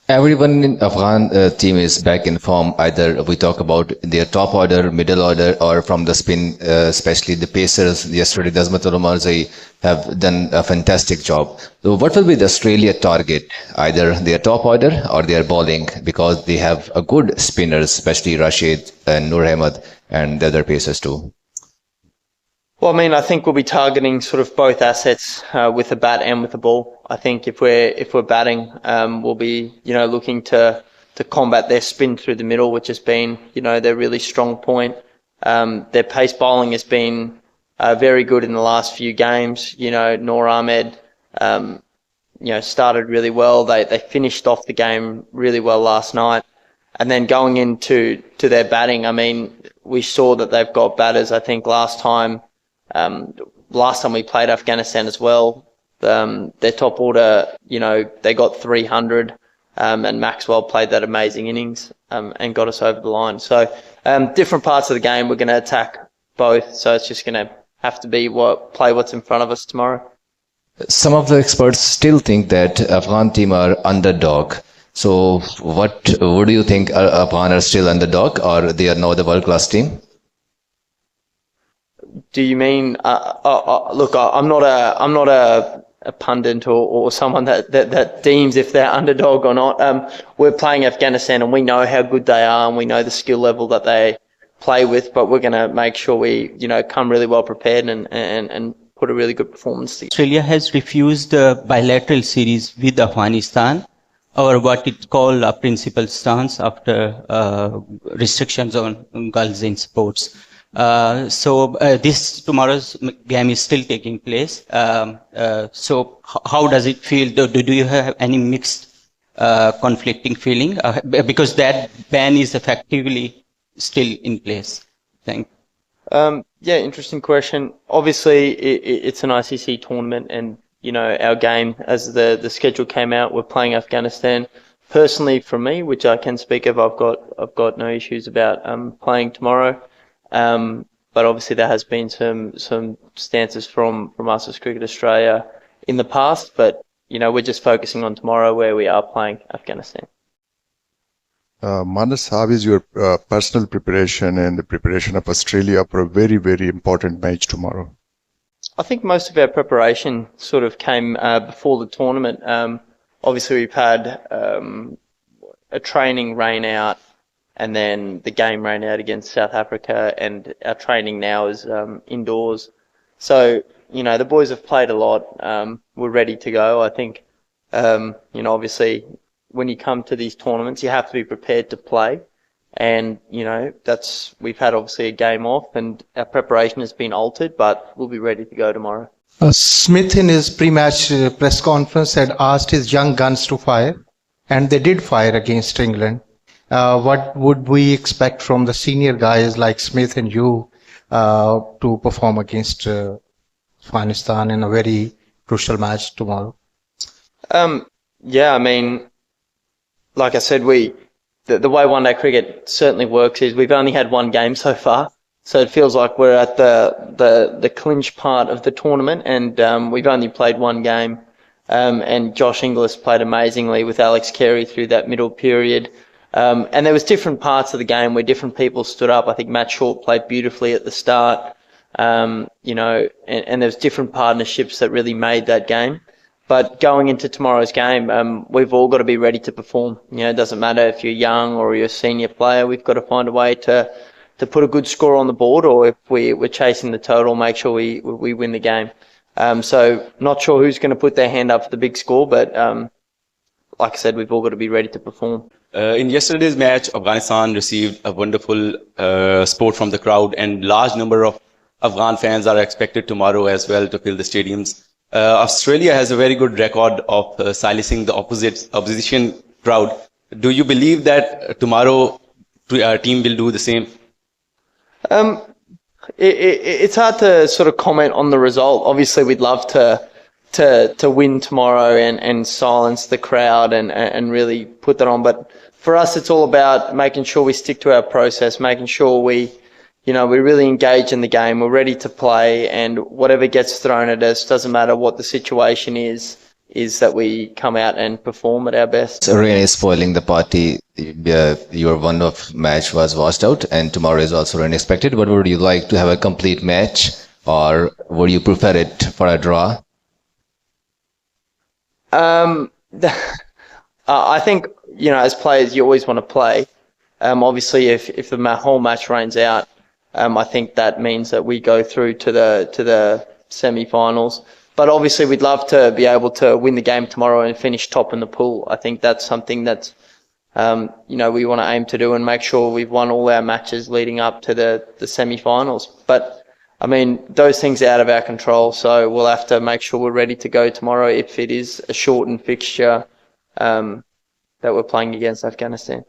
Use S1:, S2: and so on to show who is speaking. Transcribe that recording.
S1: Everyone in Afghan team is back in form. Either we talk about their top order, middle order, or from the spin, especially the pacers. Yesterday, Nazmat Umarzai have done a fantastic job. So, what will be the Australia target? Either their top order or their bowling, because they have a good spinners, especially Rashid and Nur Ahmed and the other pacers too.
S2: Well, I mean, I think we'll be targeting sort of both assets with the bat and with the ball. I think if we're batting, we'll be looking to combat their spin through the middle, which has been their really strong point. Their pace bowling has been very good in the last few games. Noor Ahmed, started really well. They finished off the game really well last night, and then going into their batting, I mean, we saw that they've got batters. I think last time we played Afghanistan as well, their top order, they got 300, and Maxwell played that amazing innings and got us over the line. So different parts of the game, we're going to attack both. So it's just going to have to be play what's in front of us tomorrow.
S1: Some of the experts still think that Afghan team are underdog. So what do you think? Afghan are still underdog, or they are now the world-class team?
S2: Do you mean? Look, I'm not a pundit or someone that deems if they're underdog or not. We're playing Afghanistan, and we know how good they are, and we know the skill level that they play with. But we're going to make sure we, come really well prepared and put a really good performance together.
S3: Australia has refused the bilateral series with Afghanistan, or what it called a principal stance after restrictions on girls in sports. So tomorrow's game is still taking place. So how does it feel? Do you have any mixed, conflicting feeling? Because that ban is effectively still in place. Thank you.
S2: Yeah, interesting question. Obviously, it's an ICC tournament, and our game, as the schedule came out, we're playing Afghanistan. Personally, for me, which I can speak of, I've got no issues about playing tomorrow. But obviously there has been some stances from us as Cricket Australia in the past, but we're just focusing on tomorrow where we are playing Afghanistan.
S4: Marnus, how is your personal preparation and the preparation of Australia for a very, very important match tomorrow?
S2: I think most of our preparation sort of came before the tournament. Obviously we've had a training rain out, and then the game ran out against South Africa, and our training now is indoors. So, the boys have played a lot. We're ready to go. I think, obviously, when you come to these tournaments, you have to be prepared to play. And, we've had obviously a game off, and our preparation has been altered, but we'll be ready to go tomorrow.
S5: Smith, in his pre-match press conference, had asked his young guns to fire, and they did fire against England. What would we expect from the senior guys like Smith and you to perform against Afghanistan in a very crucial match tomorrow?
S2: Yeah, I mean, like I said, the way one-day cricket certainly works is we've only had one game so far, so it feels like we're at the clinch part of the tournament, and we've only played one game. And Josh Inglis played amazingly with Alex Carey through that middle period. And there was different parts of the game where different people stood up. I think Matt Short played beautifully at the start, and there's different partnerships that really made that game. But going into tomorrow's game, we've all got to be ready to perform. It doesn't matter if you're young or you're a senior player. We've got to find a way to put a good score on the board, or if we're chasing the total, make sure we win the game. So not sure who's going to put their hand up for the big score, but like I said, we've all got to be ready to perform.
S6: In yesterday's match, Afghanistan received a wonderful support from the crowd, and large number of Afghan fans are expected tomorrow as well to fill the stadiums. Australia has a very good record of silencing the opposition crowd. Do you believe that tomorrow our team will do the same?
S2: It's hard to sort of comment on the result. Obviously, we'd love to win tomorrow and silence the crowd and really put that on. But for us, it's all about making sure we stick to our process, making sure we really engage in the game. We're ready to play, and whatever gets thrown at us, doesn't matter what the situation is, is that we come out and perform at our best.
S1: So rain is spoiling the party. Your one-off match was washed out, and tomorrow is also rain expected. But would you like to have a complete match, or would you prefer it for a draw?
S2: I think, as players, you always want to play. Obviously, if the whole match rains out, I think that means that we go through to the semi-finals. But obviously, we'd love to be able to win the game tomorrow and finish top in the pool. I think that's something that's, we want to aim to do and make sure we've won all our matches leading up to the semi-finals. But I mean, those things are out of our control, so we'll have to make sure we're ready to go tomorrow if it is a shortened fixture that we're playing against Afghanistan.